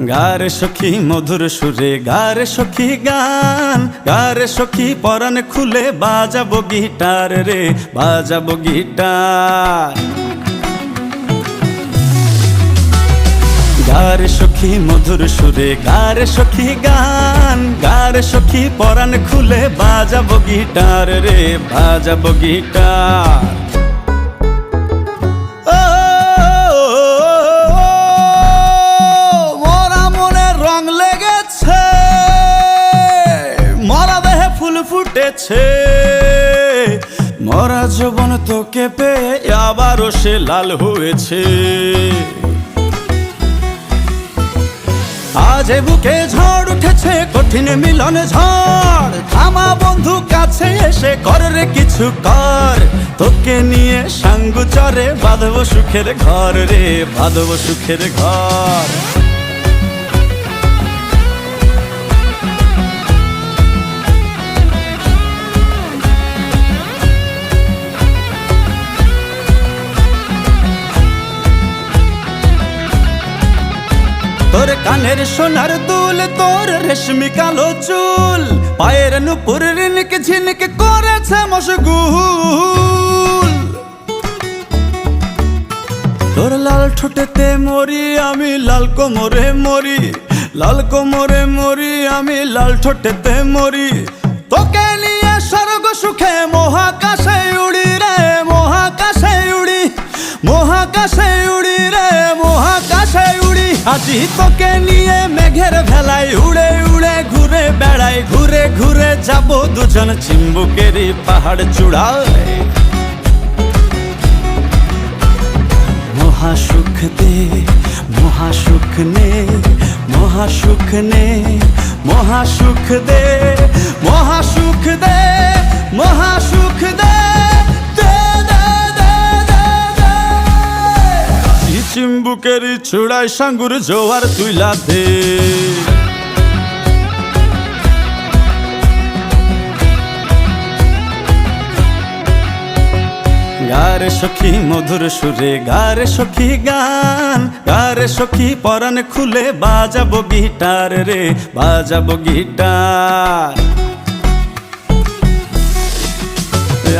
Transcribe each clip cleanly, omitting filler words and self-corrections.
গারে সখী মধুর সুরে গারে সখী গান, গারে সখী পরাণ খুলে বাজাবো গিটার রে, বাজাবো গিটার। গারে সখী মধুর সুরে গারে সখী গান, গারে সখী পরাণ খুলে বাজাবো গিটার রে, বাজাবো গিটার। মরা মনে রং লেগেছে, মরা দেহে ফুল ফুটেছে, মরা যৌবন তোকে পেয়ে আবারও সে লাল হয়েছে। আজ বুকে ঝড় উঠেছে, কঠিন মিলন ঝড়, থামা বন্ধু কাছে এসে কর রে কিছু কর। তোকে নিয়ে সাঙ্গু চরে বাঁধবো সুখের ঘর রে, বাঁধবো সুখের ঘর। তোর কানের সোনার দুল, তোর রেশমি কালো চুল, পায়ের নুপুর রিনকে ঝিনকে করেছে মশগুল। তোর লাল ঠোঁটেতে মরি আমি, লাল কোমরে মরি, লাল কোমরে মরি আমি, লাল ঠোঁটেতে মরি। তোকে নিয়ে স্বর্গ সুখে মহাকাশে উড়ি রে, মহাকাশে উড়ি, মহাকাশে উড়ি রে, মহাকাশে উড়ি। আজি তোকে নিয়ে মেঘের ভেলায় উড়ে উড়ে ঘুরে বেড়াই, ঘুরে ঘুরে যাবো দুজন চিম্বুকেরই পাহাড় চূড়ায়। মহাসুখ দে মহাসুখ নে, মহাসুখ নে, মহাসুখ দে, মহাসুখ দে, মহাসুখ দে। চিম্বুকেরই চূড়ায় সাঙ্গুর জোয়ার তুইলা দে। গারে সখী মধুর সুরে গারে সখী গান, গারে সখী পরাণ খুলে বাজাবো গিটার রে, বাজাবো গিটার।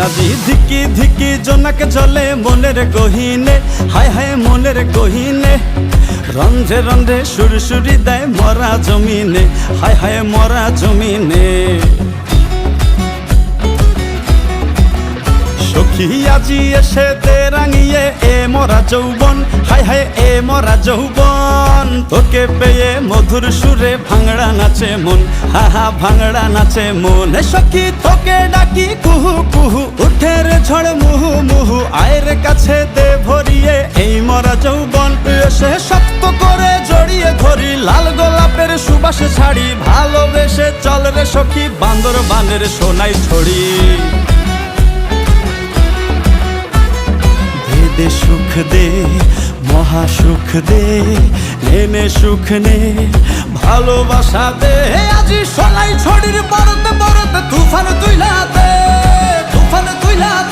আজি ধিকি ধিকি জোনাক জলে মনের গহিনে, হায় হায় মনের গহিনে। রন্ধে রন্ধে সুরসুরি দেয় মরা জমিনে, হায় হায় মরা জমিনে। সখী আজি এসে দে রাঙিয়ে এ মরা যৌবন, হায় হায় এ মরা যৌবন। তোকে পেয়ে মধুর সুরে ভাঙড়া নাচে মন, হা হা ভাঙড়া নাচে মন। সখী তোকে ডাকি কুহু কুহু, উঠে রে ঝড় মুহু মুহু। আয়ের কাছে দে ভরিয়ে এই মরা যৌবন, এসে শক্ত করে জড়িয়ে ধরি, লাল গোলাপের সুবাস ছাড়ি। ভালোবেসে চল রে সখী বান্দর বানের সোনাই ছড়ি। দে সুখ দে মহাসুখ দে, নে সুখ নে ভালোবাসা দে। আজি সোনাই ছড়ির বরতে বরতে তুফান তুইলা দে, তুফান তুইলা দে।